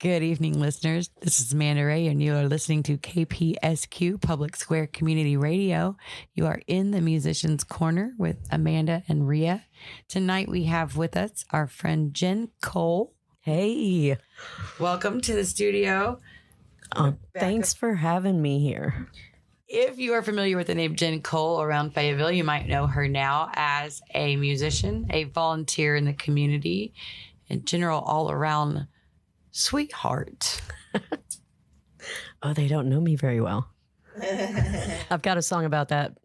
Good evening, listeners. This is Amanda Ray, and you are listening to KPSQ Public Square Community Radio. You are in the Musician's Corner with Amanda and Rhea. Tonight we have with us our friend Jen Cole. Hey. Welcome to the studio. Thanks for having me here. If you are familiar with the name Jen Cole around Fayetteville, you might know her now as a musician, a volunteer in the community, and general all-around sweetheart. Oh, they don't know me very well. I've got a song about that.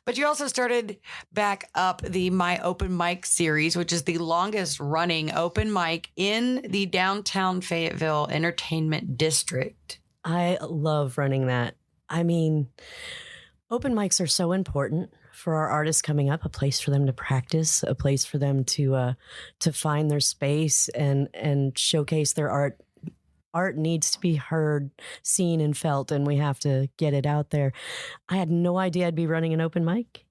But you also started back up the My Open Mic series, which is the longest running open mic in the downtown Fayetteville Entertainment District. I love running that. I mean, open mics are so important for our artists coming up, a place for them to practice, a place for them to find their space and showcase their art. Art needs to be heard, seen, and felt, and we have to get it out there. I had no idea I'd be running an open mic,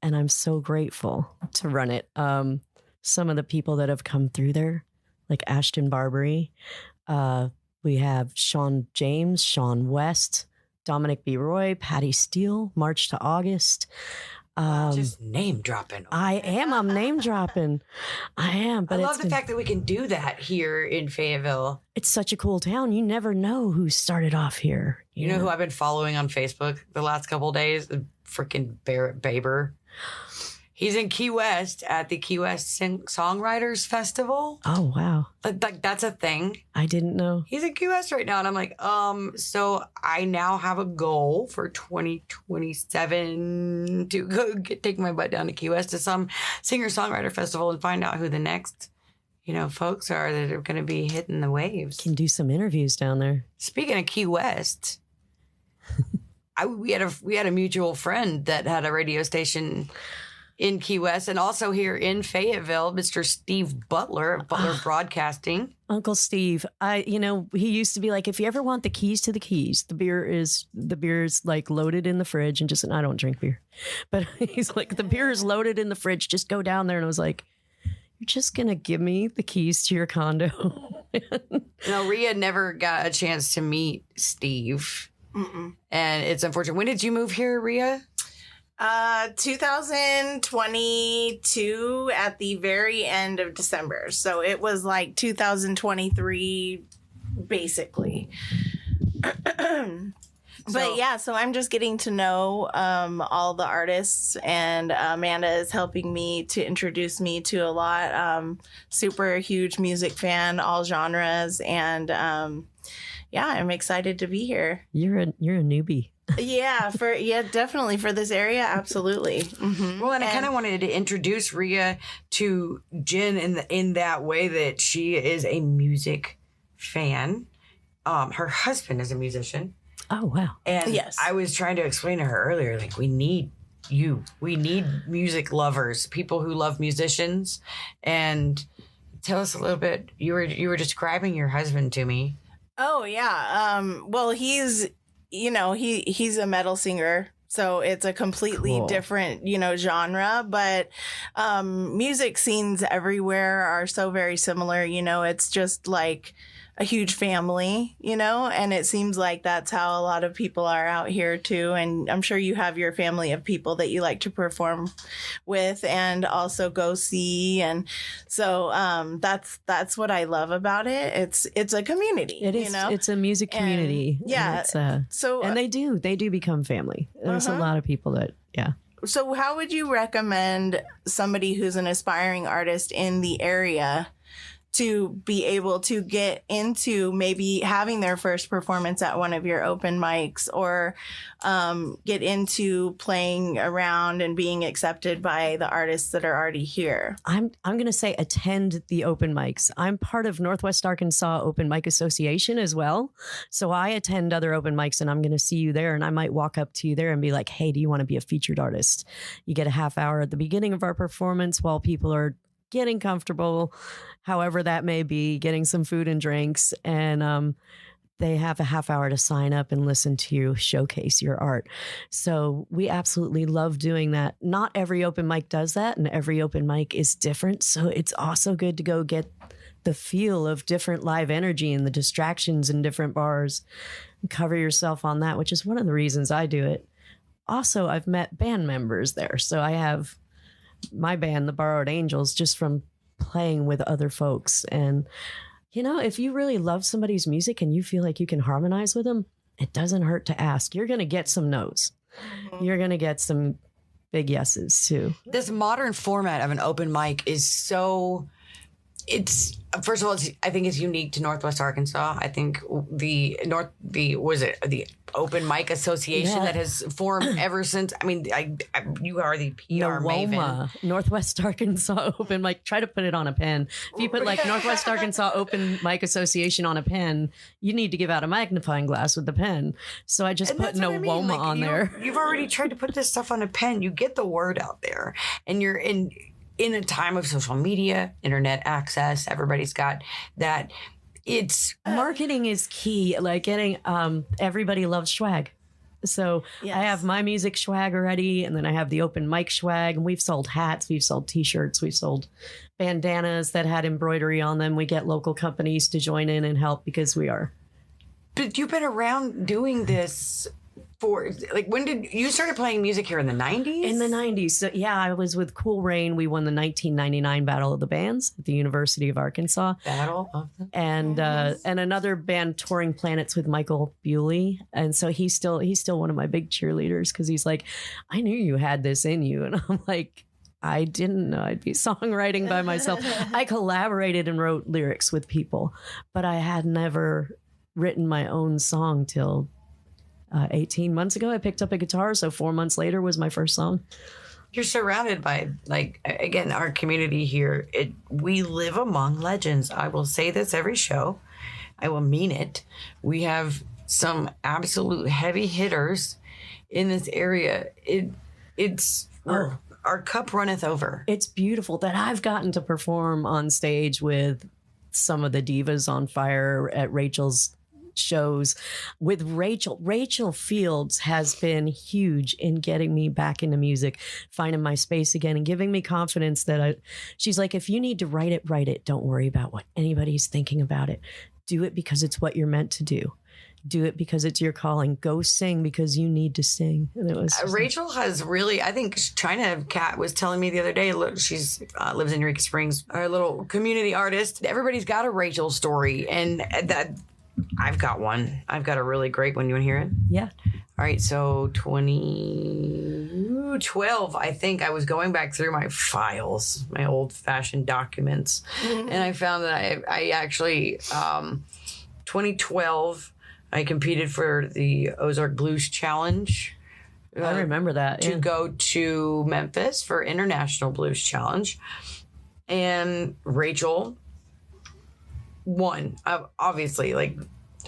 and I'm so grateful to run it. Some of the people that have come through there, like Ashton Barbary, we have Sean James, Sean West, Dominic B. Roy, Patty Steele, March to August. Just name dropping. I'm name dropping. I am. But I love the fact that we can do that here in Fayetteville. It's such a cool town. You never know who started off here. You know who I've been following on Facebook the last couple of days? Freaking Barrett Baber. He's in Key West at the Key West Songwriters Festival. Oh, wow. Like that's a thing. I didn't know. He's in Key West right now. And I'm like, so I now have a goal for 2027 to go take my butt down to Key West to some singer-songwriter festival and find out who the next, folks are that are going to be hitting the waves. Can do some interviews down there. Speaking of Key West, we had a mutual friend that had a radio station in Key West and also here in Fayetteville, Mr. Steve Butler of Butler Broadcasting. Uncle Steve, he used to be like, if you ever want the keys to the keys, the beer is like loaded in the fridge and I don't drink beer, but he's like, the beer is loaded in the fridge. Just go down there. And I was like, you're just going to give me the keys to your condo. No, Rhea never got a chance to meet Steve. Mm-mm. And it's unfortunate. When did you move here, Rhea? 2022 at the very end of December. So it was like 2023, basically. But yeah, so I'm just getting to know all the artists, and Amanda is helping me to introduce me to a lot. Super huge music fan, all genres, and yeah, I'm excited to be here. You're a newbie. Yeah, definitely for this area, absolutely. Mm-hmm. Well, and I kind of wanted to introduce Rhea to Jen in that way that she is a music fan. Her husband is a musician. Oh, wow. And yes. I was trying to explain to her earlier, like, we need you. We need music lovers, people who love musicians. And tell us a little bit. You were describing your husband to me. Oh, yeah. Well, he's a metal singer. So it's a completely different, genre, but music scenes everywhere are so very similar. It's just like a huge family, and it seems like that's how a lot of people are out here too. And I'm sure you have your family of people that you like to perform with and also go see. And so that's what I love about it. It's a community. It is. It's a music community. And, yeah. And they do become family. There's a lot of people that, yeah. So how would you recommend somebody who's an aspiring artist in the area to be able to get into maybe having their first performance at one of your open mics, or get into playing around and being accepted by the artists that are already here? I'm going to say attend the open mics. I'm part of Northwest Arkansas Open Mic Association as well. So I attend other open mics, and I'm going to see you there, and I might walk up to you there and be like, hey, do you want to be a featured artist? You get a half hour at the beginning of our performance while people are getting comfortable, however that may be, getting some food and drinks. And they have a half hour to sign up and listen to you showcase your art. So we absolutely love doing that. Not every open mic does that, and every open mic is different. So it's also good to go get the feel of different live energy and the distractions in different bars. Cover yourself on that, which is one of the reasons I do it. Also, I've met band members there. So I have my band, the Borrowed Angels, just from playing with other folks. And, you know, if you really love somebody's music and you feel like you can harmonize with them, it doesn't hurt to ask. You're going to get some no's. You're going to get some big yeses too. This modern format of an open mic is so, it's, first of all, I think it's unique to Northwest Arkansas. I think the Open Mic Association that has formed ever since. I mean, you are the PR maven. Northwest Arkansas Open Mic. Try to put it on a pen. If you put like Northwest Arkansas Open Mic Association on a pen, you need to give out a magnifying glass with the pen. So I just put NOWOMA on there. You've already tried to put this stuff on a pen. You get the word out there, and you're in a time of social media, internet access. Everybody's got that. It's marketing is key. Like getting everybody loves swag. So I have my music swag already, and then I have the open mic swag, and we've sold hats, we've sold t-shirts, we've sold bandanas that had embroidery on them. We get local companies to join in and help because we are. But you've been around doing this for, like, when did you started playing music here in the 90s? In the 90s. So yeah, I was with Cool Rain. We won the 1999 Battle of the Bands at the University of Arkansas. Battle of the and another band, Touring Planets, with Michael Bewley. And so he's still one of my big cheerleaders, because he's like, I knew you had this in you. And I'm like, I didn't know I'd be songwriting by myself. I collaborated and wrote lyrics with people, but I had never written my own song till 18 months ago. I picked up a guitar, so 4 months later was my first song. You're surrounded by, like, again, our community here. We live among legends. I will say this every show. I will mean it. We have some absolute heavy hitters in this area. Our cup runneth over. It's beautiful that I've gotten to perform on stage with some of the divas on fire at Rachel's shows with Rachel Fields has been huge in getting me back into music, finding my space again, and giving me confidence that she's like, if you need to write it. Don't worry about what anybody's thinking about it. Do it because it's what you're meant to do. Do it because it's your calling. Go sing because you need to sing. And it was Rachel has really, I think China Cat was telling me the other day, look, she's lives in Eureka Springs, our little community artist. Everybody's got a Rachel story, and that I've got one. I've got a really great one. You want to hear it? Yeah. All right. So 2012, I think I was going back through my files, my old fashioned documents. Mm-hmm. And I found that I actually, 2012, I competed for the Ozark Blues Challenge. I remember that. To go to Memphis for International Blues Challenge. And Rachel won, obviously, like,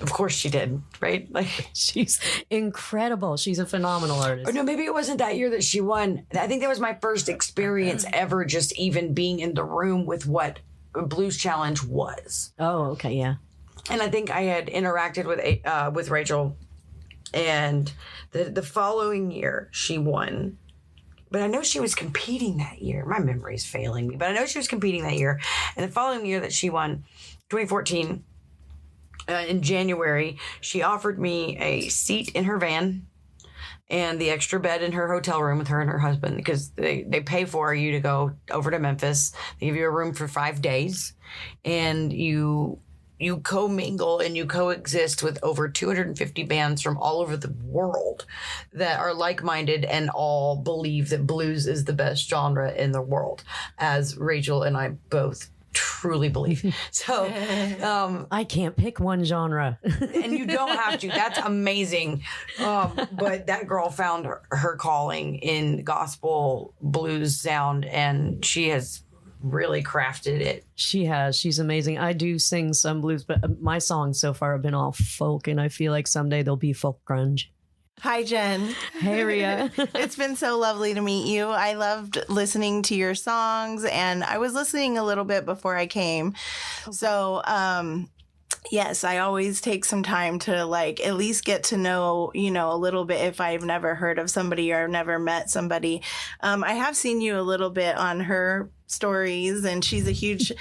of course she did, right? Like, she's incredible. She's a phenomenal artist. Or no, maybe it wasn't that year that she won. I think that was my first experience ever just even being in the room with what a Blues Challenge was. Oh, okay, yeah. And I think I had interacted with Rachel, and the following year she won. But I know she was competing that year. My memory's failing me, but I know she was competing that year. And the following year that she won, 2014, in January, she offered me a seat in her van and the extra bed in her hotel room with her and her husband, because they pay for you to go over to Memphis. They give you a room for 5 days, and you commingle and you coexist with over 250 bands from all over the world that are like-minded and all believe that blues is the best genre in the world, as Rachel and I both truly believe. So I can't pick one genre. And you don't have to. That's amazing. But that girl found her calling in gospel blues sound, and she has really crafted it. She has. She's amazing. I do sing some blues, but my songs so far have been all folk, and I feel like someday they'll be folk grunge. Hi, Jen. Hey, Ria. It's been so lovely to meet you. I loved listening to your songs, and I was listening a little bit before I came. So, Yes, I always take some time to like at least get to know, a little bit if I've never heard of somebody or never met somebody. I have seen you a little bit on her stories, and she's a huge,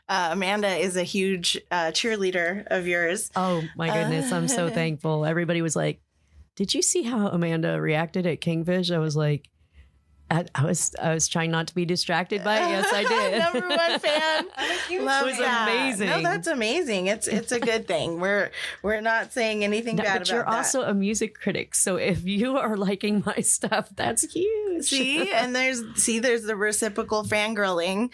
Amanda is a huge cheerleader of yours. Oh my goodness. I'm so thankful. Everybody was like, did you see how Amanda reacted at Kingfish? I was like, I was trying not to be distracted by it. Yes, I did. Number one fan. Love it was that. amazing. No, that's amazing. It's a good thing. We're not saying anything bad about that. But you're also a music critic, so if you are liking my stuff, that's huge. See, and there's the reciprocal fangirling,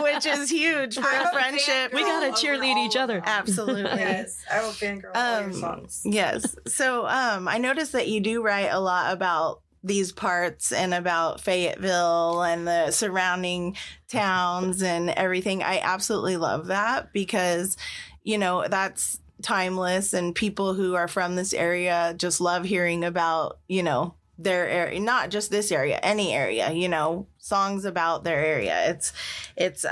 which is huge for a friendship. We gotta cheerlead each other. Absolutely. Yes, I will fangirl all your songs. Yes. So I noticed that you do write a lot about these parts and about Fayetteville and the surrounding towns and everything. I absolutely love that because, that's timeless, and people who are from this area just love hearing about, their area, not just this area, any area, songs about their area. It's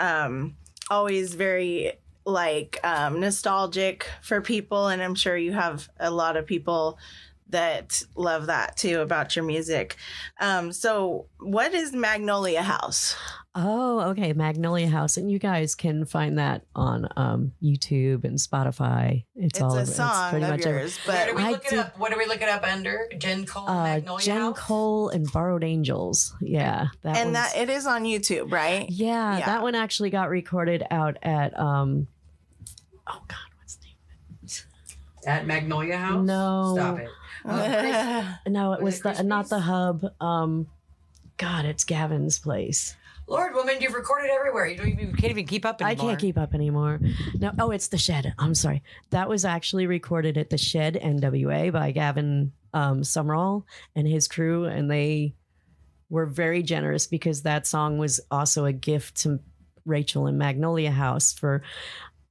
always very nostalgic for people. And I'm sure you have a lot of people that love that too about your music. So what is Magnolia House? Oh, okay. Magnolia House. And you guys can find that on YouTube and Spotify. It's all a song pretty of much yours, but What do we look it up under? Jen Cole, Magnolia Jen House? Cole and Borrowed Angels. Yeah. that it is on YouTube, right? Yeah. That one actually got recorded out at oh God, what's the name of it? At Magnolia House? No. Stop it. No, it was it not the Hub. God, it's Gavin's place. Lord, woman, you've recorded everywhere. You can't even keep up anymore. I can't keep up anymore. No, it's the Shed. I'm sorry. That was actually recorded at the Shed NWA by Gavin Summerall and his crew, and they were very generous because that song was also a gift to Rachel and Magnolia House for.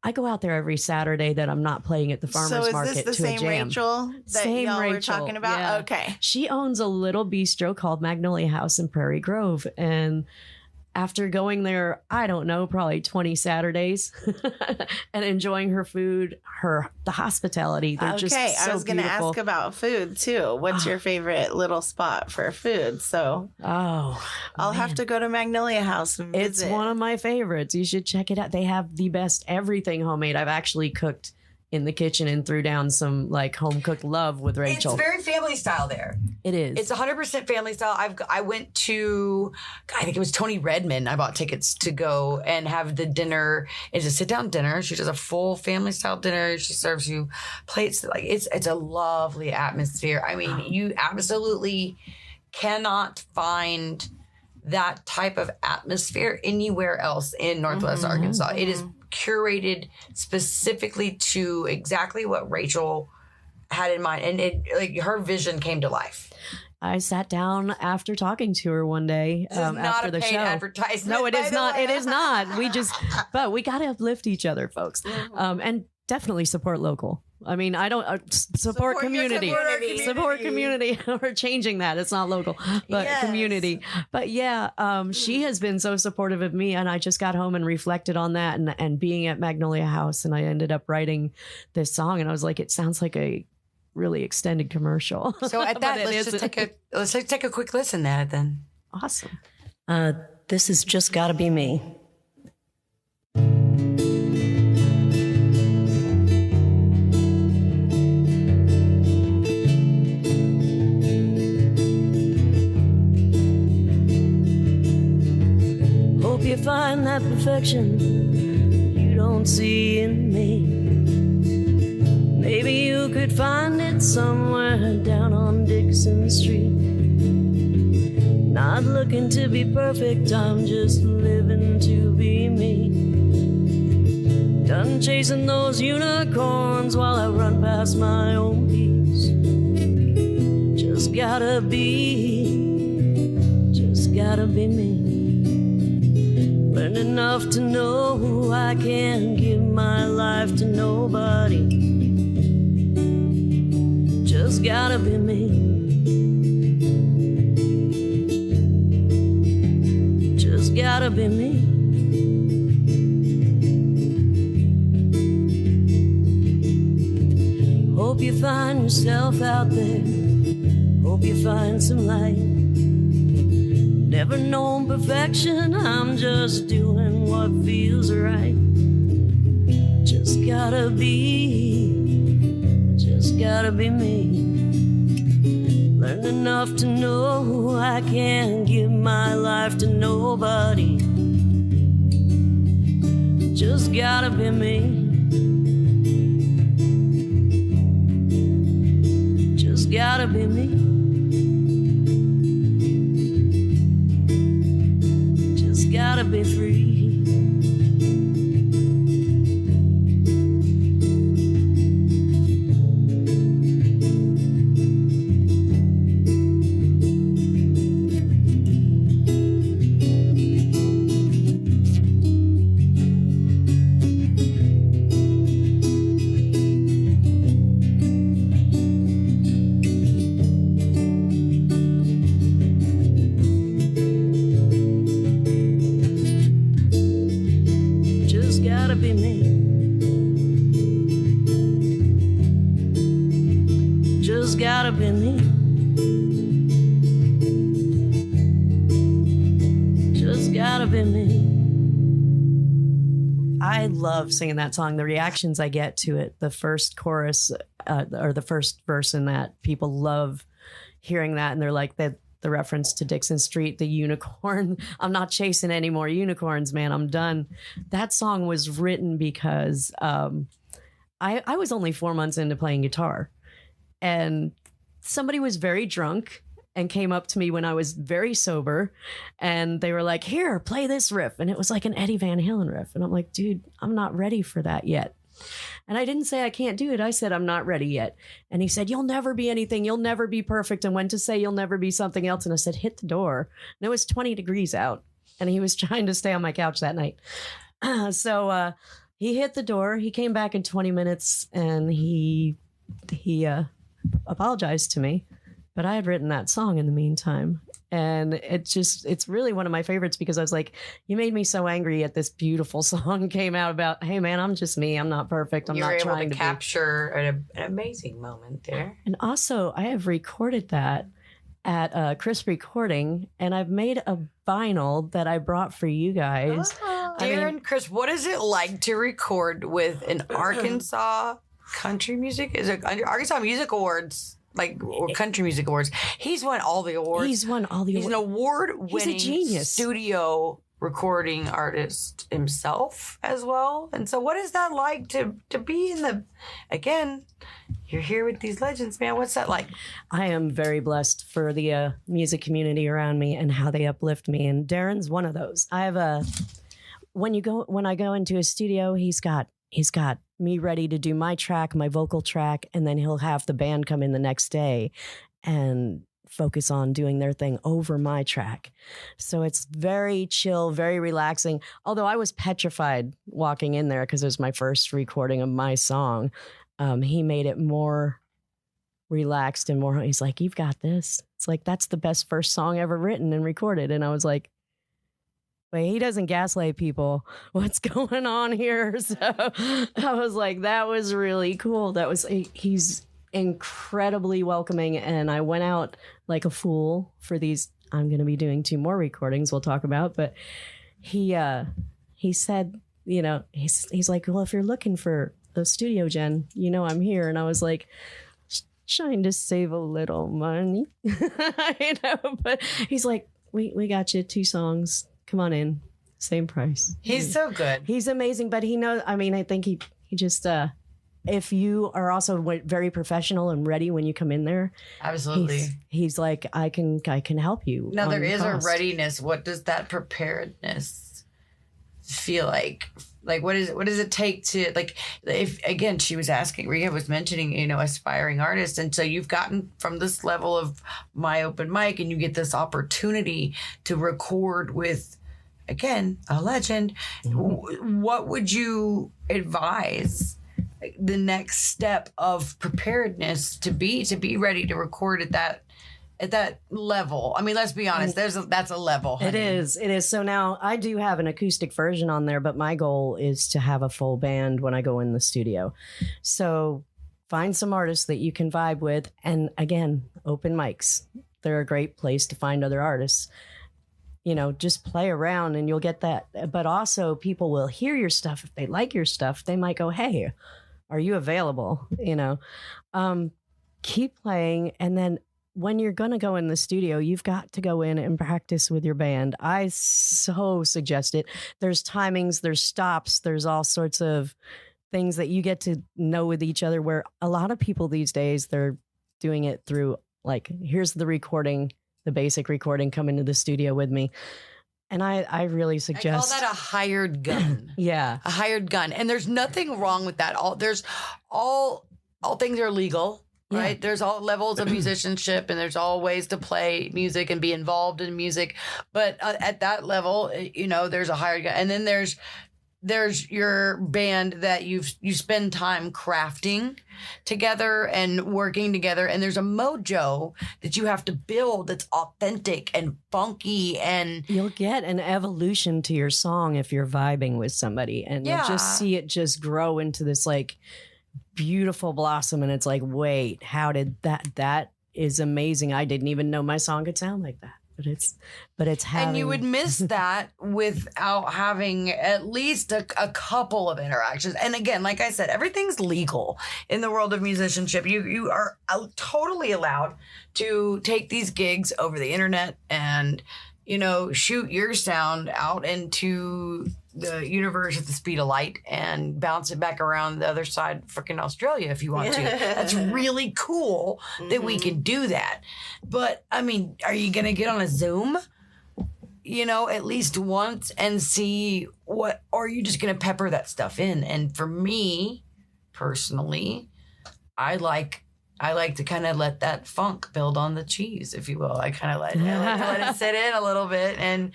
I go out there every Saturday that I'm not playing at the farmer's market to a jam. So is this the same Rachel that y'all were talking about? Yeah. Okay. She owns a little bistro called Magnolia House in Prairie Grove. And after going there, I don't know, probably 20 Saturdays and enjoying her food, the hospitality. They're just so I was going to ask about food too. What's your favorite little spot for food? So I'll have to go to Magnolia House and visit. It's one of my favorites. You should check it out. They have the best everything homemade. I've actually cooked in the kitchen and threw down some home cooked love with Rachel. It's very family style there. It is. It's 100% family style. I went to, I think it was Tony Redmond. I bought tickets to go and have the dinner. It's a sit down dinner. She does a full family style dinner. She serves you plates. It's a lovely atmosphere. I mean, you absolutely cannot find that type of atmosphere anywhere else in Northwest Arkansas. It is curated specifically to exactly what Rachel had in mind, and her vision came to life. I sat down after talking to her one day after the show. Advertisement, no, it is not. It is not. But we got to uplift each other, folks, and definitely support local. I mean, I don't support community. Support community. We're changing that. It's not local, but community. But yeah, she has been so supportive of me, and I just got home and reflected on that, and being at Magnolia House, and I ended up writing this song, and I was like, it sounds like a really extended commercial. So at that, let's take a quick listen at it then. Awesome. This has just got to be me. Hope you find that perfection you don't see in me. Maybe you could find it somewhere down on Dixon Street. Not looking to be perfect, I'm just living to be me. Done chasing those unicorns while I run past my own peace. Just gotta be me. Learned enough to know I can't give my life to nobody. Just gotta be me. Just gotta be me. Hope you find yourself out there. Hope you find some light. Never known perfection, I'm just doing what feels right. Just gotta be me. Learn enough to know I can't give my life to nobody. Just gotta be me. Just gotta be me. Just gotta be free. Gotta be me. Just gotta be me. Just gotta be me. I love singing that song. The reactions I get to it, the first chorus or the first verse in that, people love hearing that, and they're like the reference to Dixon Street, the unicorn. I'm not chasing any more unicorns, man. I'm done. That song was written because I was only 4 months into playing guitar, and somebody was very drunk and came up to me when I was very sober, and they were like, "Here, play this riff." And it was like an Eddie Van Halen riff. And I'm like, dude, I'm not ready for that yet. And I didn't say I can't do it. I said, I'm not ready yet. And he said, you'll never be anything. You'll never be perfect. And when to say you'll never be something else. And I said, hit the door. And it was 20 degrees out. And he was trying to stay on my couch that night. So he hit the door. He came back in 20 minutes and he apologized to me. But I had written that song in the meantime. And it's really one of my favorites because I was like, you made me so angry at this beautiful song came out about, hey man, I'm just me. I'm not perfect. I'm not trying to capture an amazing moment there. And also I have recorded that at Crisp Recording, and I've made a vinyl that I brought for you guys. Darren, Chris, what is it like to record with an Arkansas country music? Is it Arkansas Music Awards? Or country music awards. He's won all the awards. He's won all the awards. He's an award-winning genius. Studio recording artist himself as well. And so what is that like to be in the, again, you're here with these legends, man. What's that like? I am very blessed for the music community around me and how they uplift me. And Darren's one of those. I have when I go into a studio, he's got me ready to do my track, my vocal track, and then he'll have the band come in the next day and focus on doing their thing over my track. So it's very chill, very relaxing. Although I was petrified walking in there because it was my first recording of my song. He made it more relaxed and more, he's like, you've got this. It's like, that's the best first song ever written and recorded. And I was like, wait, he doesn't gaslight people. What's going on here? So I was like, that was really cool. He's incredibly welcoming. And I went out like a fool for these. I'm going to be doing 2 more recordings we'll talk about. But he said, he's like, well, if you're looking for a studio, Jen, I'm here. And I was like, trying to save a little money, but he's like, we got you 2 songs. Come on in. Same price. He's so good. He's amazing, but he knows, I think he just, if you are also very professional and ready when you come in there. Absolutely. He's like, I can help you. Now there is a readiness. What does that preparedness feel like? Like, what does it take to, like, if, again, she was asking, Rhea was mentioning, aspiring artists. And so you've gotten from this level of my open mic and you get this opportunity to record with, again, a legend. Mm-hmm. What would you advise the next step of preparedness to be ready to record at that level? I mean, let's be honest, that's a level, honey. It is. So now I do have an acoustic version on there, but my goal is to have a full band when I go in the studio. So find some artists that you can vibe with. And again, open mics. They're a great place to find other artists. Just play around and you'll get that. But also people will hear your stuff. If they like your stuff, they might go, hey, are you available? Keep playing. And then when you're going to go in the studio, you've got to go in and practice with your band. I so suggest it. There's timings, there's stops, there's all sorts of things that you get to know with each other, where a lot of people these days, they're doing it through like, here's the recording, the basic recording, come into the studio with me. And I really suggest. I call that a hired gun. Yeah. A hired gun. And there's nothing wrong with that. All things are legal. Right. Yeah. There's all levels of musicianship and there's all ways to play music and be involved in music. But at that level, there's a hired guy. And then there's your band that you spend time crafting together and working together. And there's a mojo that you have to build that's authentic and funky. And you'll get an evolution to your song if you're vibing with somebody. And you'll just see it just grow into this like beautiful blossom, and it's like, wait, how did that is amazing. I didn't even know my song could sound like that, but it's having. And you would miss that without having at least a couple of interactions. And again, like I said, everything's legal in the world of musicianship. You are totally allowed to take these gigs over the internet and shoot your sound out into the universe at the speed of light and bounce it back around the other side of freaking Australia if you want to. That's really cool that we can do that. But I mean, are you going to get on a Zoom, at least once and see what, or are you just going to pepper that stuff in? And for me personally, I like to kind of let that funk build on the cheese, if you will. I like to let it sit in a little bit and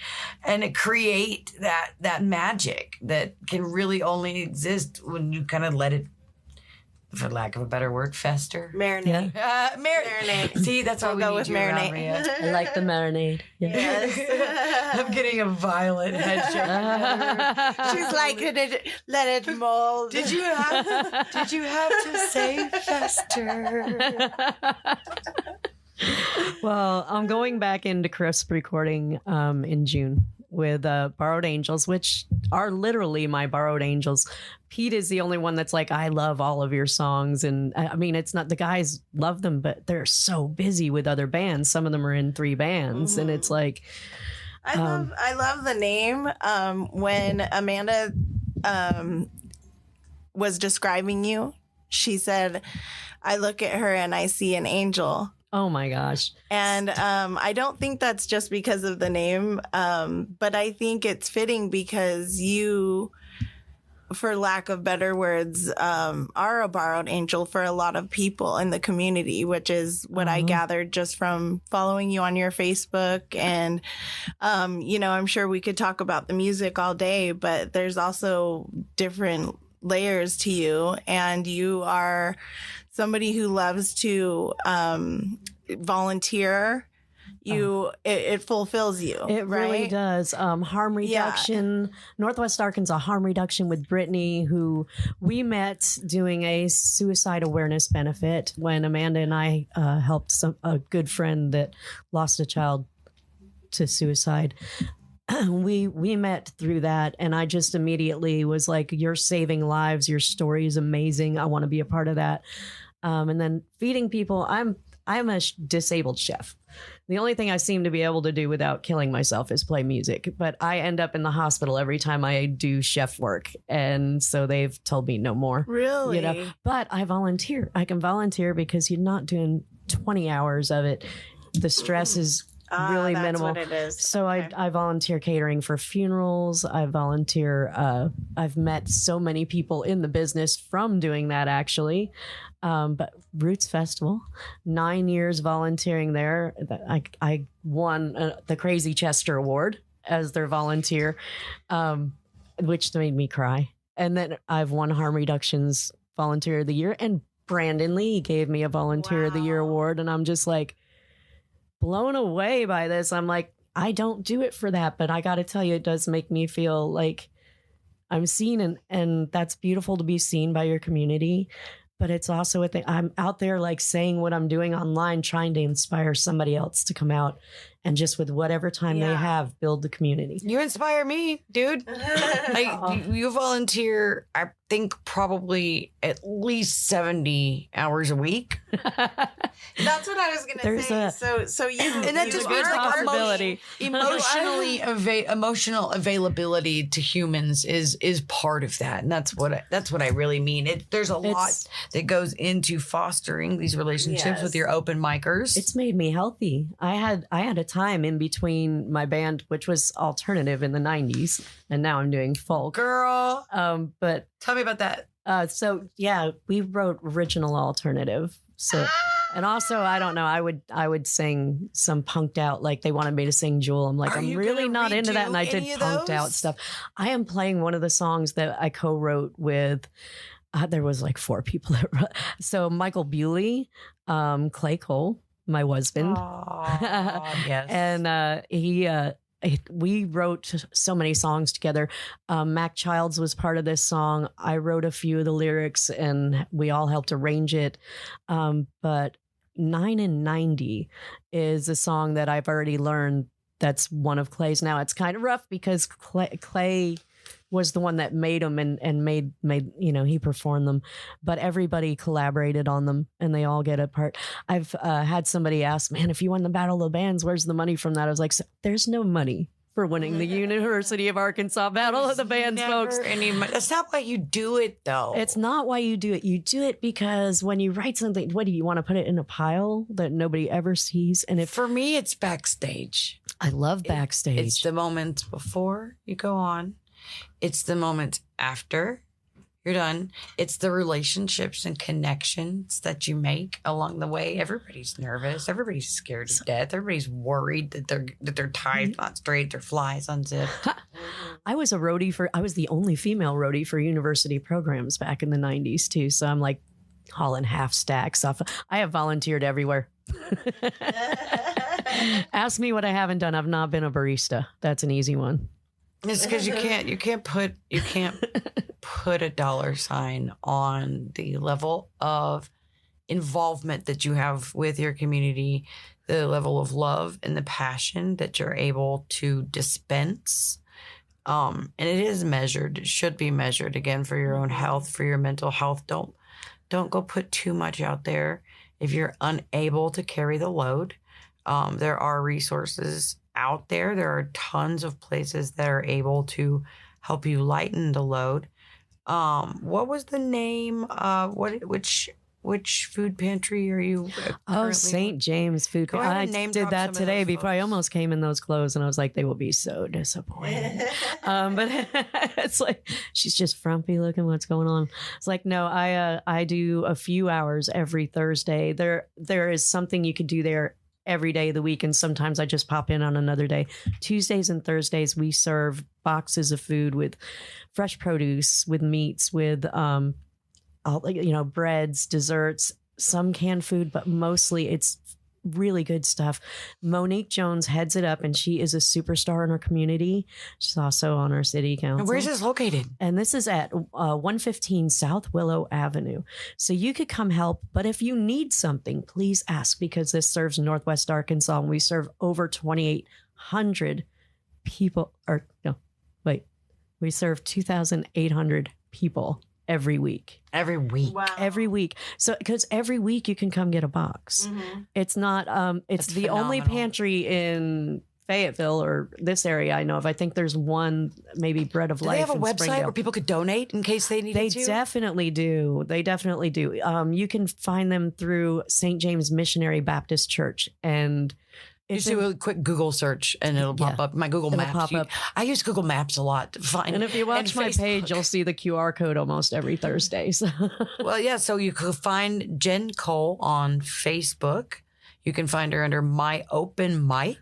create that magic that can really only exist when you kind of let it, for lack of a better word, fester. Marinate. Marinate. See, that's what we go with marinade. I like the marinade. Yeah. Yes. I'm getting a violent head shake. She's like, let it mold. Did you have to say fester? Well, I'm going back into crisp recording in June with Borrowed Angels, which are literally my borrowed angels. Pete is the only one that's like, I love all of your songs. And I mean, it's not, the guys love them, but they're so busy with other bands. Some of them are in 3 bands. And it's like, I love the name. When Amanda was describing you, she said, I look at her and I see an angel. Oh my gosh. And I don't think that's just because of the name, but I think it's fitting because you, for lack of better words, are a borrowed angel for a lot of people in the community, which is what I gathered just from following you on your Facebook. And, I'm sure we could talk about the music all day, but there's also different layers to you, and you are somebody who loves to volunteer. It fulfills you. It right? really does. Harm reduction, Northwest Arkansas harm reduction with Brittany, who we met doing a suicide awareness benefit when Amanda and I helped a good friend that lost a child to suicide. We met through that, and I just immediately was like, you're saving lives. Your story is amazing. I want to be a part of that. And then feeding people. I'm a disabled chef. The only thing I seem to be able to do without killing myself is play music. But I end up in the hospital every time I do chef work. And so they've told me no more. Really? But I volunteer. I can volunteer because you're not doing 20 hours of it. The stress is really that's minimal. What it is. So okay. I volunteer catering for funerals. I volunteer. I've met so many people in the business from doing that, actually. But Roots Festival, 9 years volunteering there. I won the Crazy Chester Award as their volunteer, which made me cry. And then I've won Harm Reduction's Volunteer of the Year, and Brandon Lee gave me a Volunteer of the Year award. And I'm just like blown away by this. I'm like, I don't do it for that, but I got to tell you, it does make me feel like I'm seen, and that's beautiful to be seen by your community. but it's also a thing. I'm out there like saying what I'm doing online, trying to inspire somebody else to come out and just with whatever time they have, build the community. You inspire me, dude. You volunteer, I think, probably at least 70 hours a week. That's what I was gonna say. So you and that just means like possibility. Emotional availability to humans is part of that, and that's what I really mean. There's a lot that goes into fostering these relationships with your open micers. It's made me healthy. I had a time in between my band, which was alternative in the 90s, and now I'm doing folk. Girl, but tell me about that. So yeah, we wrote original alternative. So, and also, I don't know, I would sing some punked out, like they wanted me to sing Jewel. I'm like, I'm really not into that. And I did punked out stuff. I am playing one of the songs that I co-wrote with, there was like 4 people that wrote. So Michael Bewley, Clay Cole, my husband. Yes. And we wrote so many songs together. Mac Childs was part of this song. I wrote a few of the lyrics and we all helped arrange it. But 9 and 90 is a song that I've already learned that's one of Clay's. Now it's kind of rough because Clay was the one that made them and made, he performed them, but everybody collaborated on them and they all get a part. I've had somebody ask, man, if you won the Battle of the Bands, where's the money from that? I was like, there's no money for winning the University of Arkansas Battle of the Bands, folks. That's not why you do it, though. It's not why you do it. You do it because when you write something, what do you want to put it in a pile that nobody ever sees? And for me, it's backstage. I love backstage. It's the moment before you go on. It's the moment after you're done. It's the relationships and connections that you make along the way. Everybody's nervous. Everybody's scared to death. Everybody's worried that their tie's not straight, their fly's unzipped. I was the only female roadie for university programs back in the 90s too. So I'm like hauling half stacks off. I have volunteered everywhere. Ask me what I haven't done. I've not been a barista. That's an easy one. It's because you can't put a dollar sign on the level of involvement that you have with your community, the level of love and the passion that you're able to dispense. And it is measured. It should be measured again for your own health, for your mental health. Don't go put too much out there if you're unable to carry the load. There are resources out there. There are tons of places that are able to help you lighten the load. What was the name? Which food pantry are you? St. James Food Pantry. I did that today before I almost came in those clothes, and I was like, they will be so disappointed. But it's like she's just frumpy looking. What's going on? It's like, no, I do a few hours every Thursday. There is something you could do there every day of the week, and sometimes I just pop in on another day. Tuesdays and Thursdays we serve boxes of food with fresh produce, with meats, with breads, desserts, some canned food, but mostly it's really good stuff. Monique Jones heads it up, and she is a superstar in her community. She's also on our city council. And where's this located? And this is at 115 South Willow Avenue. So you could come help, but if you need something, please ask, because this serves Northwest Arkansas, and we serve over 2,800 people. We serve 2,800 people every week. Every week. Wow. Every week. So, because every week you can come get a box. Mm-hmm. It's not, it's That's the only pantry in Fayetteville or this area I know of. I think there's one, maybe Bread of Do Life. they have a in website Springdale. where people could donate in case they needed to? They definitely do. They definitely do. You can find them through St. James Missionary Baptist Church, and Just do a quick Google search and it'll pop up. My Google Maps. Pop up. I use Google Maps a lot to find. And if you watch my Facebook. page, you'll see the QR code almost every Thursday. So. Well, yeah. So you could find Jen Cole on Facebook. You can find her under My Open Mic.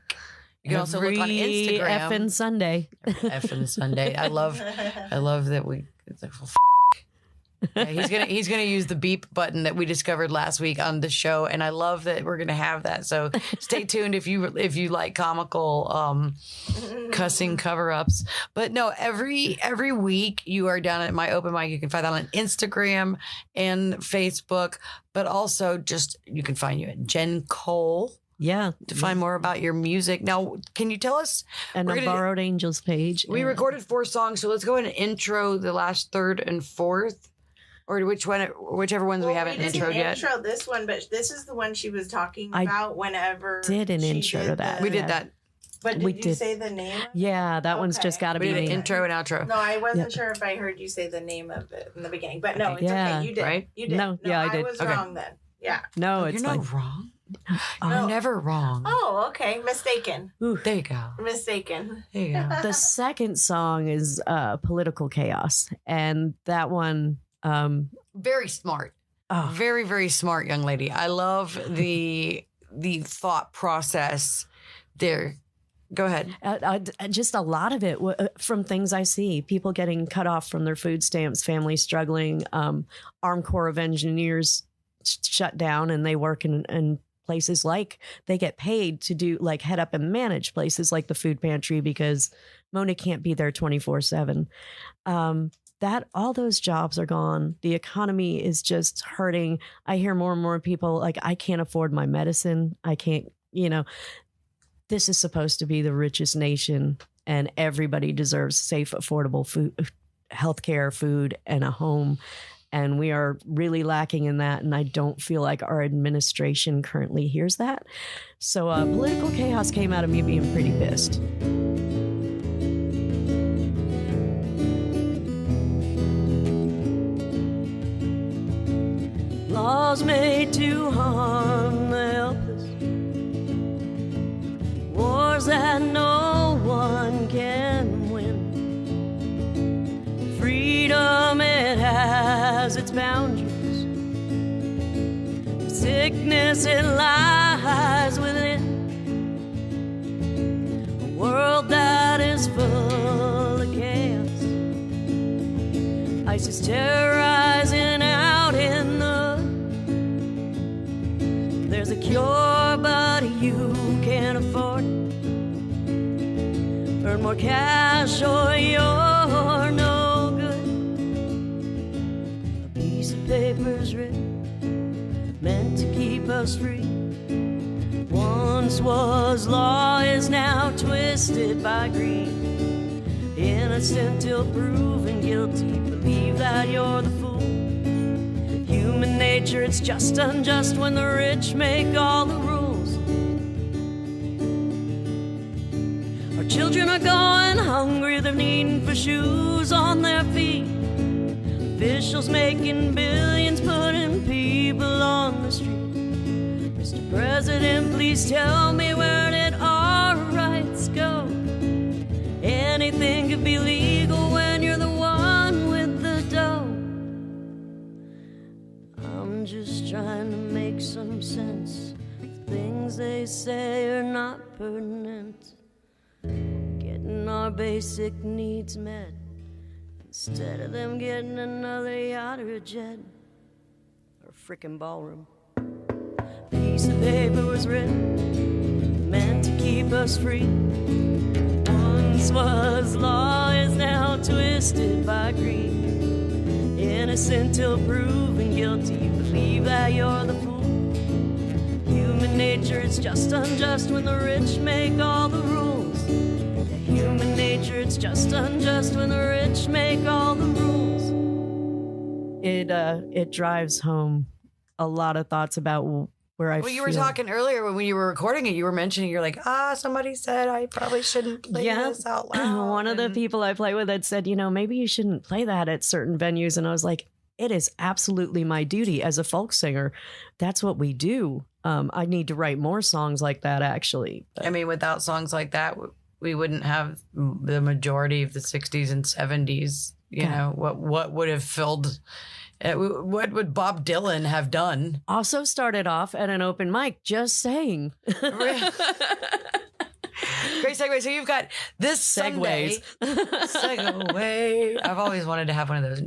You can also look on Instagram. Effing Sunday. Effing Sunday. I love that we. It's like, well, Yeah, he's gonna use the beep button that we discovered last week on the show, and I love that we're gonna have that. So stay tuned if you like comical cussing cover-ups. But no, every week you are down at my open mic. You can find that on Instagram and Facebook, but also just you can find you at Jen Cole. Yeah. To find more about your music. Now, can you tell us? And a Borrowed Angels page. We recorded 4 songs, so let's go ahead and intro the last third and fourth. Or whichever ones we haven't introed yet. Intro this one, but this is the one she was talking about whenever did an intro to that. We did that. But did you say the name of it? Yeah, that one's just got to be an intro and outro. No, I wasn't sure if I heard you say the name of it in the beginning. But no, it's okay. You did. Right? You did. No, yeah, I did. I was wrong then. Yeah. No, it's You're fine. not wrong. You're never wrong. Oh, okay. Mistaken. Ooh, there you go. Mistaken. There you go. The second song is Political Chaos. And that one... very smart. Oh. Very, very smart young lady. I love the thought process there. Go ahead. Just a lot of it from things I see. People getting cut off from their food stamps, families struggling, Armed Corps of Engineers shut down, and they work in places like they get paid to do like head up and manage places like the food pantry because Mona can't be there 24/7. That all those jobs are gone. The economy is just hurting. I hear more and more people like, I can't afford my medicine. I can't, this is supposed to be the richest nation and everybody deserves safe, affordable food, healthcare, food, and a home. And we are really lacking in that. And I don't feel like our administration currently hears that. So Political Chaos came out of me being pretty pissed. Laws made to harm the helpless, wars that no one can win. Freedom, it has its boundaries. Sickness, it lies within. A world that is full of chaos. ISIS terrorizing out in the. There's a cure, but you can't afford it. Earn more cash or you're no good. A piece of paper's written, meant to keep us free. Once was law, is now twisted by greed. Innocent till proven guilty. Believe that you're the fool. Human nature, it's just unjust when the rich make all the rules. Our children are going hungry, they're needing for shoes on their feet. Officials making billions, putting people on the street. Mr. President, please tell me, where did our rights go? Anything could be legal when you're the one with the dough. I'm just trying to make some sense. The things they say are not pertinent. Getting our basic needs met instead of them getting another yacht or a jet or a frickin' ballroom. Piece of paper was written, meant to keep us free. Once was law, is now twisted by greed. Innocent till proven guilty. Believe that you're the fool. Human nature, it's just unjust when the rich make all the rules. Human nature, it's just unjust when the rich make all the rules. It drives home a lot of thoughts about where I feel. Well, you were talking earlier when you were recording it, you were mentioning, you're like, somebody said I probably shouldn't play this out loud. One of the people I play with had said, maybe you shouldn't play that at certain venues. And I was like, it is absolutely my duty as a folk singer. That's what we do. I need to write more songs like that, actually. But, I mean, without songs like that, we wouldn't have the majority of the 60s and 70s. You know, what would have filled... What would Bob Dylan have done? Also started off at an open mic just saying. Great segue. So you've got this Sunday. Segue. I've always wanted to have one of those.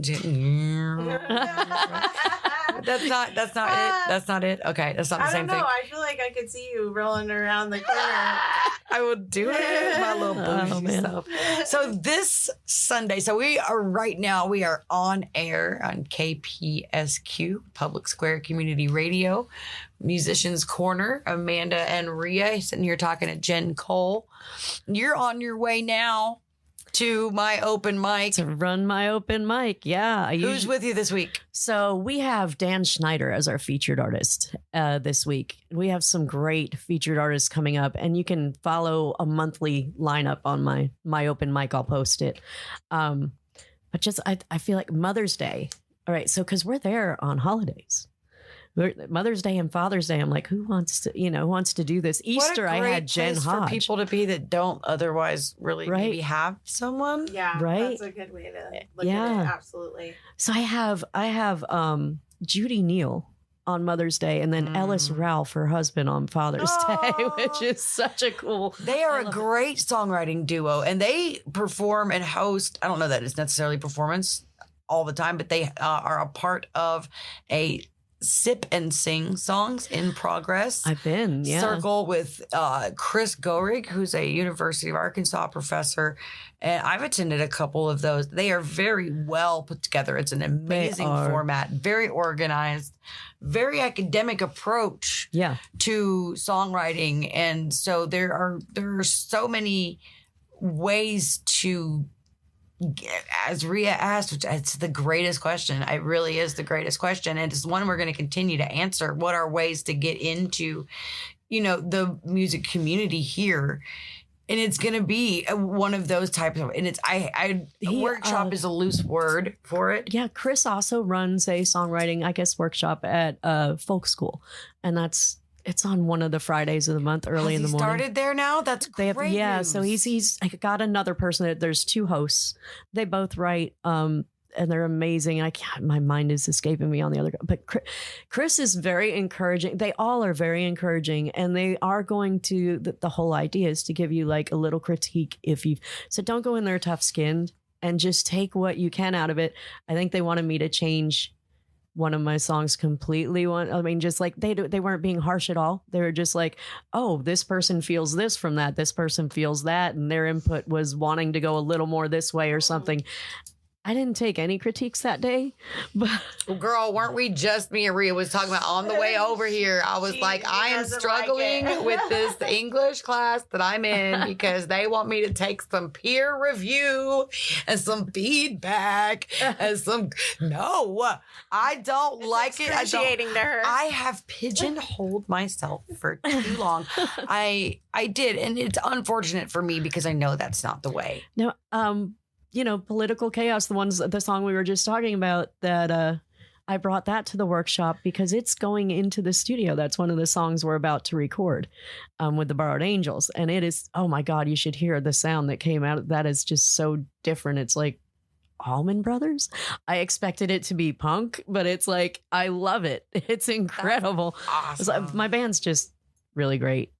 That's not it. That's not it. Okay. That's not the same thing. I feel like I could see you rolling around the corner. I will do it. My little bougie stuff. So this Sunday, we are on air on KPSQ, Public Square Community Radio, Musicians Corner. Amanda and Rhea sitting here talking to Jen Cole. You're on your way now to my open mic. To run my open mic, yeah. Who's with you this week? So we have Dan Schneider as our featured artist this week. We have some great featured artists coming up, and you can follow a monthly lineup on my open mic. I'll post it. But just I feel like Mother's Day. All right, so because we're there on holidays. Mother's Day and Father's Day, I'm like, who wants to do this? Easter, I had Jen Hodge. For people to be that don't otherwise really maybe have someone. Yeah, right. That's a good way to look at it. Absolutely. So I have Judy Neal on Mother's Day, and then Ellis Ralph, her husband, on Father's Day, which is such a cool. They are a great songwriting duo, and they perform and host. I don't know that it's necessarily performance all the time, but they are a part of a Sip and Sing Songs in Progress. I've been, Circle with Chris Gorig, who's a University of Arkansas professor. And I've attended a couple of those. They are very well put together. It's an amazing format, very organized, very academic approach to songwriting. And so there are so many ways to, as Rhea asked, it's the greatest question. It really is the greatest question. And it's one we're going to continue to answer. What are ways to get into, the music community here? And it's going to be one of those types of, and it's, workshop is a loose word for it. Yeah. Chris also runs a songwriting, workshop at Folk School. And it's on one of the Fridays of the month, early in the morning. Started there now? That's great. News. So he's got another person. There's two hosts. They both write, and they're amazing. My mind is escaping me on the other guy. But Chris is very encouraging. They all are very encouraging, and they are going to. The whole idea is to give you like a little critique so don't go in there tough skinned and just take what you can out of it. I think they wanted me to change one of my songs completely. Just like they weren't being harsh at all. They were just like, oh, this person feels this from that. This person feels that. And their input was wanting to go a little more this way or something. I didn't take any critiques that day. But girl, weren't we just, me and Rhea was talking about on the way over here. I was like, I am struggling with this English class that I'm in because they want me to take some peer review and some feedback and no, I don't like it. Excruciating to her. I have pigeonholed myself for too long. I did. And it's unfortunate for me because I know that's not the way. No, Political Chaos, the song we were just talking about, that I brought that to the workshop because it's going into the studio. That's one of the songs we're about to record with the Borrowed Angels. And it is, oh my God, you should hear the sound that came out. That is just so different. It's like Allman Brothers. I expected it to be punk, but it's like, I love it. It's incredible. That's awesome. My band's just really great.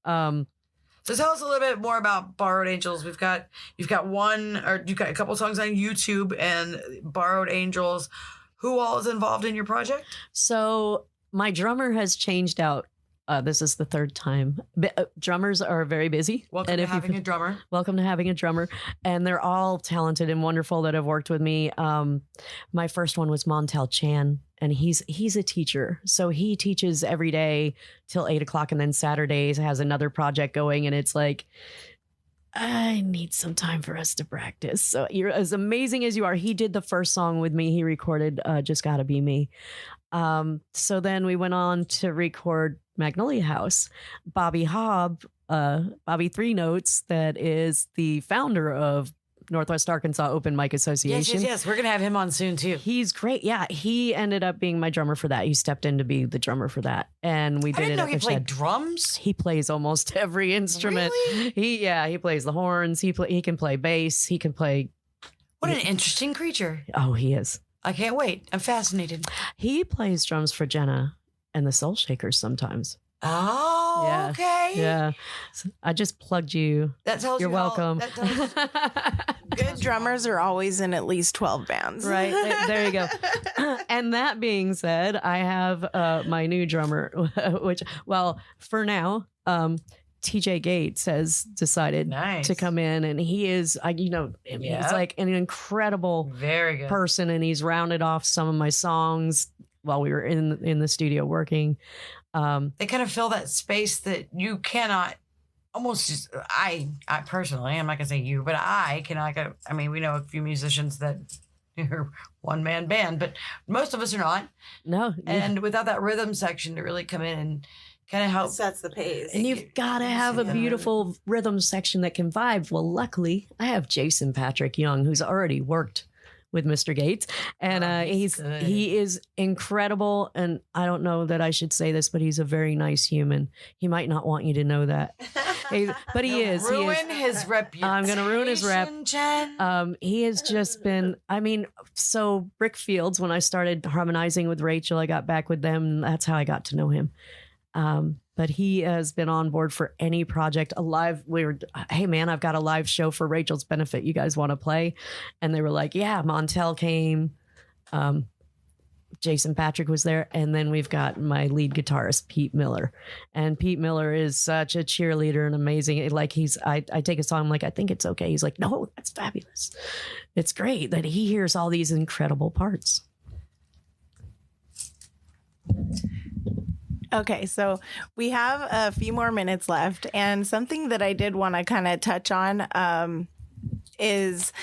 So tell us a little bit more about Borrowed Angels. You've got a couple songs on YouTube and Borrowed Angels. Who all is involved in your project? So my drummer has changed out. This is the third time. Drummers are very busy. Welcome to having a drummer. Welcome to having a drummer. And they're all talented and wonderful that have worked with me. My first one was Montel Chan, and he's a teacher. So he teaches every day till 8:00, and then Saturdays has another project going. And it's like, I need some time for us to practice. So you're as amazing as you are. He did the first song with me. He recorded Just Gotta Be Me. So then we went on to record Magnolia House. Bobby Hobb, Bobby Three Notes, that is the founder of Northwest Arkansas Open Mic Association. Yes. We're going to have him on soon too. He's great. Yeah. He ended up being my drummer for that. He stepped in to be the drummer for that. And we did I didn't it. know he played drums. He plays almost every instrument. Really? He plays the horns. He can play bass. He can play. What an interesting creature. Oh, he is. I can't wait. I'm fascinated. He plays drums for Jenna and the Soul Shakers sometimes. Oh. Oh, Yeah. okay. Yeah. So I just plugged you. That tells You're you how- welcome. that tells- Good drummers are always in at least 12 bands. Right. There you go. And that being said, I have my new drummer, which, well, for now, TJ Gates has decided Nice. to come in, and he is, he's Yep. like an incredible Very good. person, and he's rounded off some of my songs while we were in the studio working. They kind of fill that space that you cannot almost just, I personally, I'm not gonna say you, but I cannot go. I mean, we know a few musicians that are one man band, but most of us are not. No, And without that rhythm section to really come in and kind of It help. sets the pace. and you've got to have a beautiful rhythm section that can vibe. Well, luckily, I have Jason Patrick Young, who's already worked with Mr. Gates, and he's good. he is incredible. And I don't know that I should say this, but he's a very nice human. He might not want you to know that, but he is. Ruin his reputation. I'm gonna ruin his rep. Jen. He has just been, so Brickfields, when I started harmonizing with Rachel, I got back with them. And that's how I got to know him. But he has been on board for any project. Hey man, I've got a live show for Rachel's benefit. You guys want to play? And they were like, yeah, Montel came. Jason Patrick was there. And then we've got my lead guitarist, Pete Miller. And Pete Miller is such a cheerleader and amazing. Like I take a song, I'm like, I think it's okay. He's like, no, that's fabulous. It's great that he hears all these incredible parts. Okay, so we have a few more minutes left, and something that I did want to kind of touch on is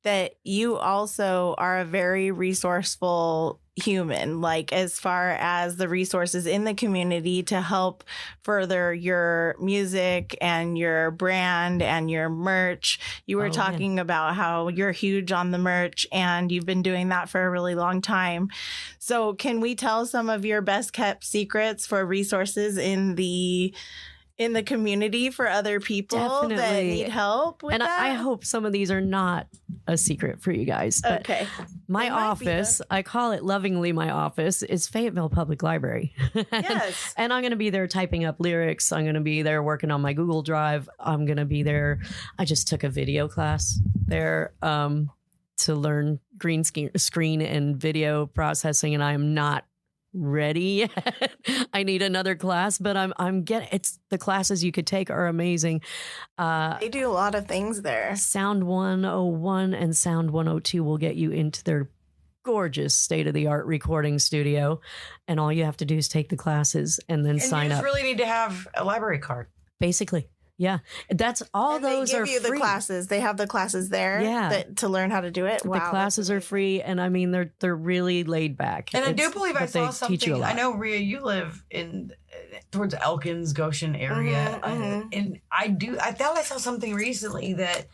that you also are a very resourceful human, like as far as the resources in the community to help further your music and your brand and your merch. You were talking about how you're huge on the merch and you've been doing that for a really long time. So can we tell some of your best kept secrets for resources in the community for other people that Definitely. need help with And that? I hope some of these are not a secret for you guys. But Okay. my They might be, office, I call it lovingly my office, is Fayetteville Public Library. Yes. And I'm going to be there typing up lyrics. I'm going to be there working on my Google Drive. I'm going to be there. I just took a video class there to learn green screen and video processing, and I am not ready yet. I need another class, but I'm getting, it's the classes you could take are amazing. They do a lot of things there. Sound 101 and Sound 102 will get you into their gorgeous state-of-the-art recording studio, and all you have to do is take the classes and then And sign you just up. really need to have a library card. Basically, yeah, that's all. And those they are give you the free. classes. They have the classes there to learn how to do it. Wow, The classes are free, and I mean they're really laid back. And I do believe I but they saw teach you a something. I lot. know, Rhea, you live in towards Elkins, Goshen area, and I thought I saw something recently that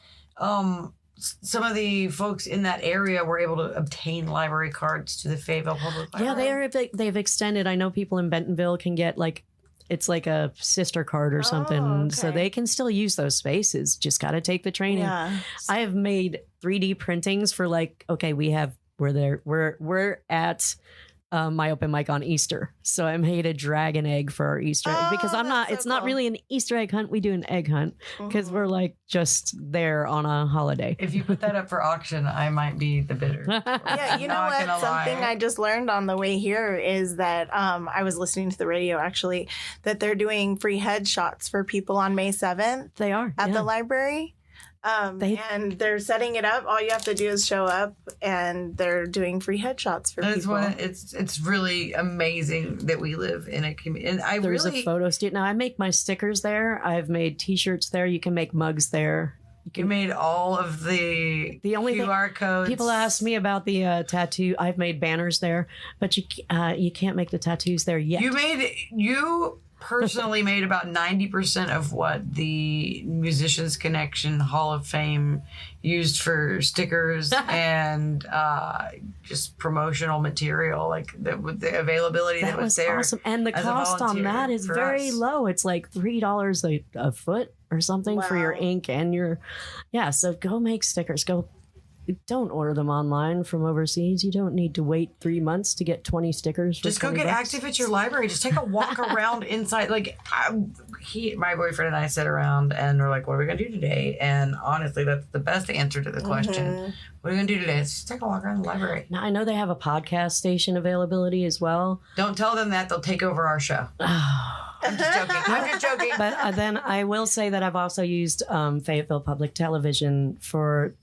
some of the folks in that area were able to obtain library cards to the Fayetteville Public Library. Yeah, they've extended. I know people in Bentonville can get it's like a sister card or something, so they can still use those spaces. Just got to take the training. Yeah. I have made 3D printings for we're at my open mic on Easter, so I made a dragon egg for our Easter egg because it's not really an Easter egg hunt. We do an egg hunt because we're like just there on a holiday. If you put that up for auction, I might be the bidder. Yeah, you know Not what? gonna Something lie. I just learned on the way here is that I was listening to the radio actually that they're doing free headshots for people on May 7th They are at the library. And they're setting it up. All you have to do is show up, and they're doing free headshots for That's people. it's really amazing that we live in a community. And There's a photo studio. Now I make my stickers there. I've made T-shirts there. You can make mugs there. You made all of the only QR codes. People ask me about the tattoo. I've made banners there, but you can't make the tattoos there yet. You personally made about 90% of what the Musicians Connection Hall of Fame used for stickers and just promotional material, like the availability that was there. Awesome, and the as a cost on volunteer that is for very us. low. It's like $3 a foot or something for your Wow. ink and your So go make stickers. Go don't order them online from overseas. You don't need to wait 3 months to get 20 stickers. Just go get active at your library. Just take a walk around inside. Like my boyfriend and I sit around and we're like, what are we going to do today? And honestly, that's the best answer to the question. What are we going to do today? Let's just take a walk around the library. Now, I know they have a podcast station availability as well. Don't tell them that. They'll take over our show. I'm just joking. But then I will say that I've also used Fayetteville Public Television for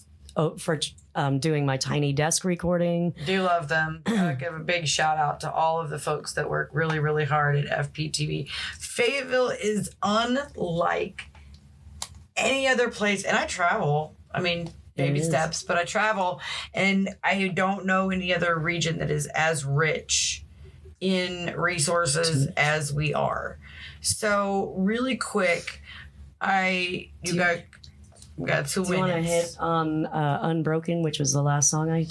doing my tiny desk recording. Do love them. I give a big shout out to all of the folks that work really, really hard at FPTV. Fayetteville is unlike any other place, and I travel. I mean, baby steps, but I travel, and I don't know any other region that is as rich in resources as we are. So really quick, you got 2 minutes. Do you want to hit on Unbroken, which was the last song I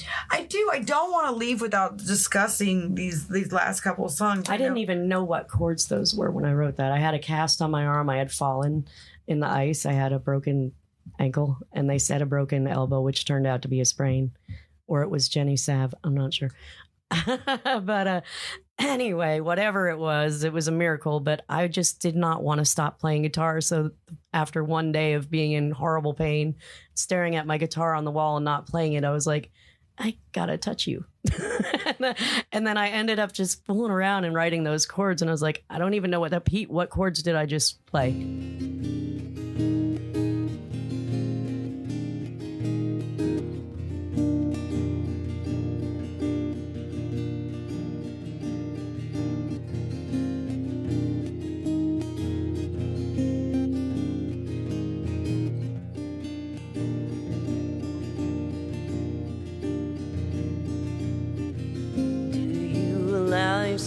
do. I don't want to leave without discussing these last couple of songs. I didn't even know what chords those were when I wrote that. I had a cast on my arm. I had fallen in the ice. I had a broken ankle, and they said a broken elbow, which turned out to be a sprain, or it was Jenny Sav. I'm not sure. But anyway, whatever it was a miracle. But I just did not want to stop playing guitar. So after one day of being in horrible pain, staring at my guitar on the wall and not playing it, I was like, I gotta touch you. And then I ended up just fooling around and writing those chords. And I was like, I don't even know what chords did I just play?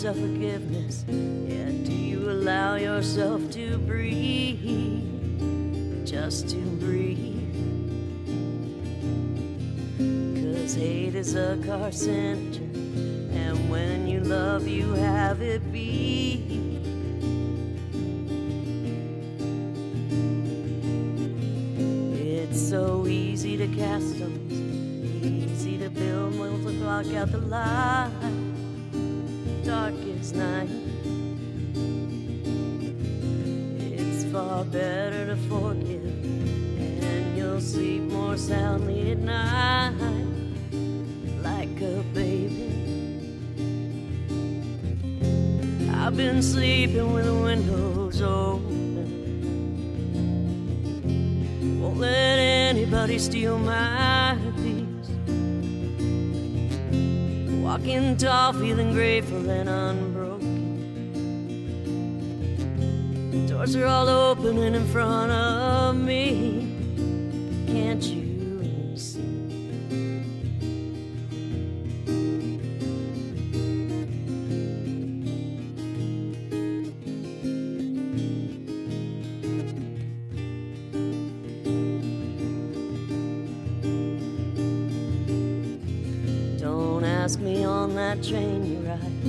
Forgiveness, yeah. Do you allow yourself to breathe, just to breathe? 'Cause hate is a carcinogen, and when you love, you have it be. It's so easy to cast stones, easy to build walls to block out the light. Darkest night. It's far better to forgive, and you'll sleep more soundly at night, like a baby. I've been sleeping with the windows open, won't let anybody steal my peace. Walking tall, feeling grateful and unbroken. Doors are all opening in front of me. Can't you see? Ask me on that train you ride,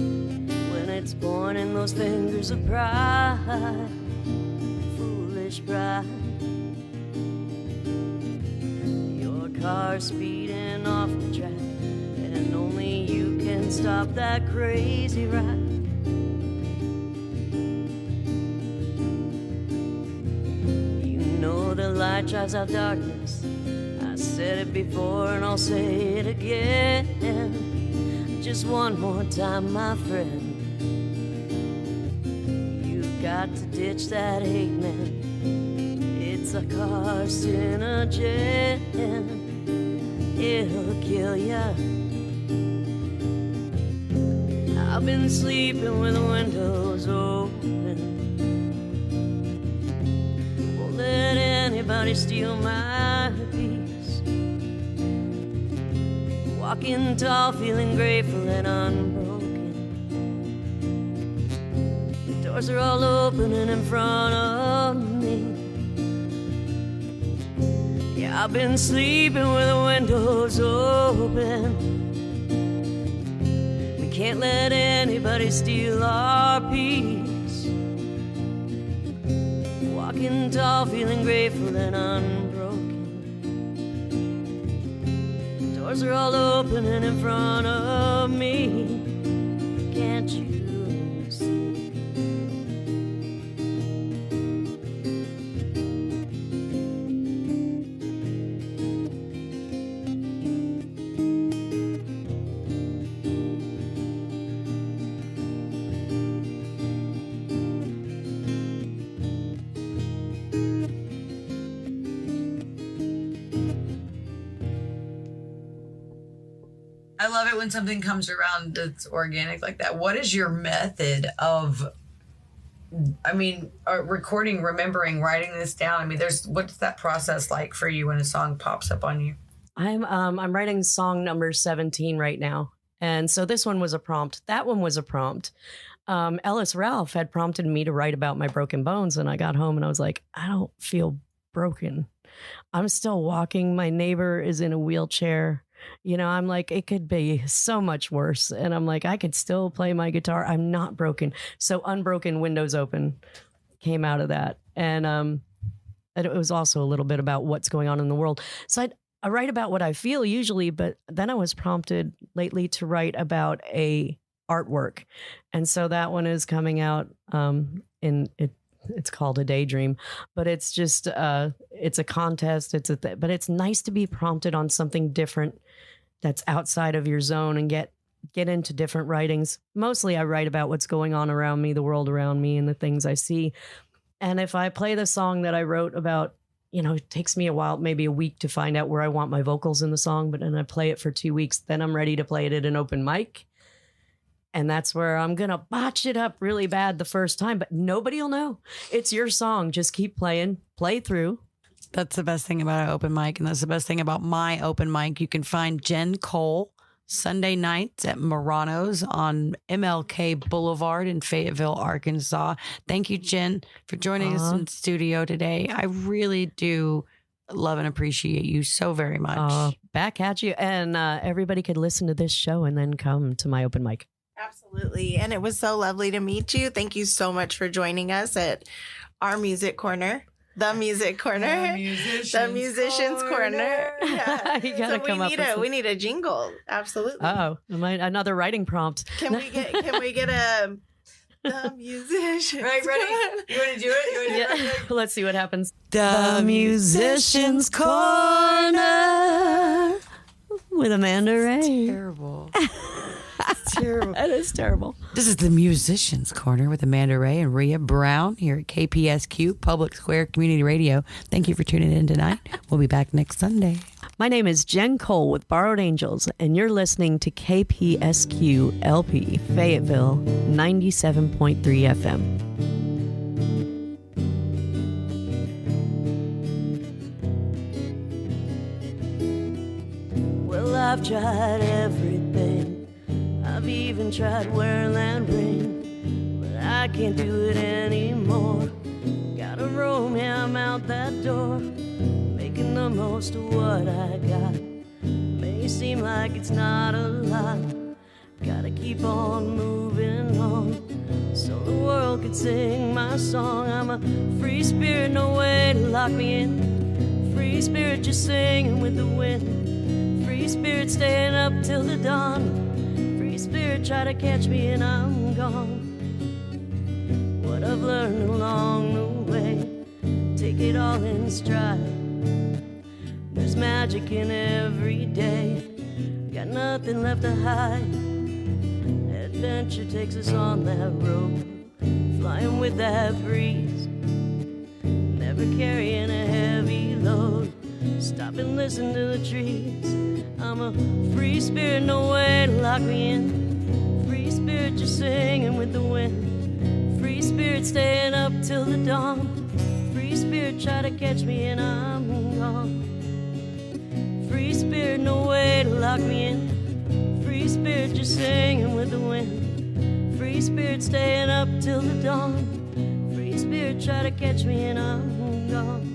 when it's born in those fingers of pride, foolish pride. Your car speeding off the track, and only you can stop that crazy ride. You know the light drives out darkness. I said it before and I'll say it again. Just one more time, my friend. You've got to ditch that hate, man. It's a carcinogen. It'll kill ya. I've been sleeping with the windows open, won't let anybody steal my peace. Walking tall, feeling grateful and unbroken. The doors are all opening in front of me. Yeah, I've been sleeping with the windows open. We can't let anybody steal our peace. Walking tall, feeling grateful and unbroken. Doors are all opening in front of me. Can't you see? I love it when something comes around that's organic like that. What is your method of, recording, remembering, writing this down? I mean, what's that process like for you when a song pops up on you? I'm writing song number 17 right now. And so this one was a prompt. That one was a prompt. Ellis Ralph had prompted me to write about my broken bones. And I got home and I was like, I don't feel broken. I'm still walking. My neighbor is in a wheelchair. You know, I'm like, it could be so much worse. And I'm like, I could still play my guitar. I'm not broken. So Unbroken Windows Open came out of that. And it was also a little bit about what's going on in the world. So I write about what I feel usually, but then I was prompted lately to write about a artwork. And so that one is coming out it's called A Daydream, but it's just, it's a contest. But it's nice to be prompted on something different that's outside of your zone and get into different writings. Mostly I write about what's going on around me, the world around me, and the things I see. And if I play the song that I wrote about, you know, it takes me a while, maybe a week to find out where I want my vocals in the song, but then I play it for 2 weeks. Then I'm ready to play it at an open mic. And that's where I'm going to botch it up really bad the first time, but nobody will know. It's your song. Just keep playing, play through. That's the best thing about an open mic. And that's the best thing about my open mic. You can find Jen Cole Sunday nights at Morano's on MLK Boulevard in Fayetteville, Arkansas. Thank you, Jen, for joining us in the studio today. I really do love and appreciate you so very much. Back at you. And everybody could listen to this show and then come to my open mic. Absolutely. And it was so lovely to meet you. Thank you so much for joining us at our music corner. The Music Corner. The Musicians Corner. Yeah. You gotta come up with we need a jingle. Absolutely. Another writing prompt. Can we get a The Musicians? Right, ready? You want to do it? Yeah. Let's see what happens. The Musicians Corner with Amanda Ray. Terrible. It's terrible. That is terrible. This is the Musicians Corner with Amanda Ray and Rhea Brown here at KPSQ Public Square Community Radio. Thank you for tuning in tonight. We'll be back next Sunday. My name is Jen Cole with Borrowed Angels, and you're listening to KPSQ LP Fayetteville 97.3 FM. Well, I've tried everything. I've even tried wearing that ring, but I can't do it anymore. Gotta roam, yeah, I'm out that door, making the most of what I got. May seem like it's not a lot, gotta keep on moving on, so the world could sing my song. I'm a free spirit, no way to lock me in. Free spirit just singing with the wind. Free spirit staying up till the dawn. Free spirit try to catch me and I'm gone. What I've learned along the way, take it all in stride. There's magic in every day, got nothing left to hide. Adventure takes us on that road, flying with that breeze, never carrying a heavy load. Stop and listen to the trees. I'm a free spirit, no way to lock me in. Free spirit just singing with the wind. Free spirit staying up till the dawn. Free spirit try to catch me and I'm gone. Free spirit, no way to lock me in. Free spirit just singing with the wind. Free spirit staying up till the dawn. Free spirit try to catch me and I'm gone.